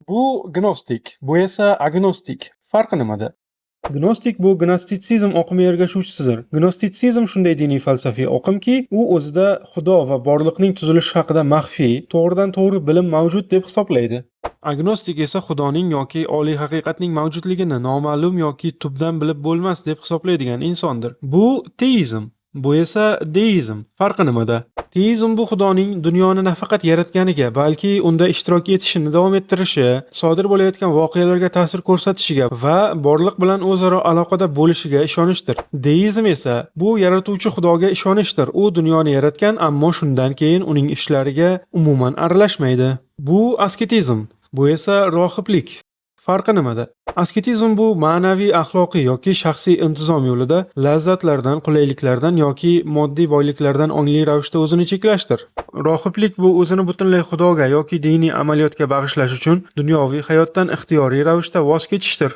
Bu gnostik, bu esa agnostik. Farqi nimada? Gnostik bu gnostitsizm oqimi ergashuvchisidir. Gnostitsizm shunday diniy falsafiy oqimki, u o'zida Xudo va borliqning tuzilishi haqida maxfiy, to'g'ridan-to'g'ri bilim mavjud deb hisoblaydi. Agnostik esa Xudoning yoki oliy haqiqatning mavjudligini noma'lum yoki tubdan bilib bo'lmas deb hisoblaydigan insondir. Bu teizm. Bu esa deizm. Farqi nimada? Teizm bu Xudoning dunyoni nafaqat yaratganiga, balki unda ishtirok etishini davom ettirishi, sodir bo'layotgan voqealarga ta'sir ko'rsatishiga va borliq bilan o'zaro aloqada bo'lishiga ishonishdir. Deizm esa bu yaratuvchi Xudoga ishonishdir. U dunyoni yaratgan, ammo shundan keyin uning ishlariga umuman aralashmaydi. Bu asketizm. Bu esa rohiblik. Farqi nimada? Asketizm bu ma'naviy, axloqiy yoki shaxsiy intizom yo'lida lazzatlardan, qulayliklardan yoki moddiy boyliklardan ongli ravishda o'zini cheklashdir. Rohiblik bu o'zini butunlay Xudoga yoki diniy amaliyotga bag'ishlash uchun dunyoviy hayotdan ixtiyoriy ravishda voz kechishdir.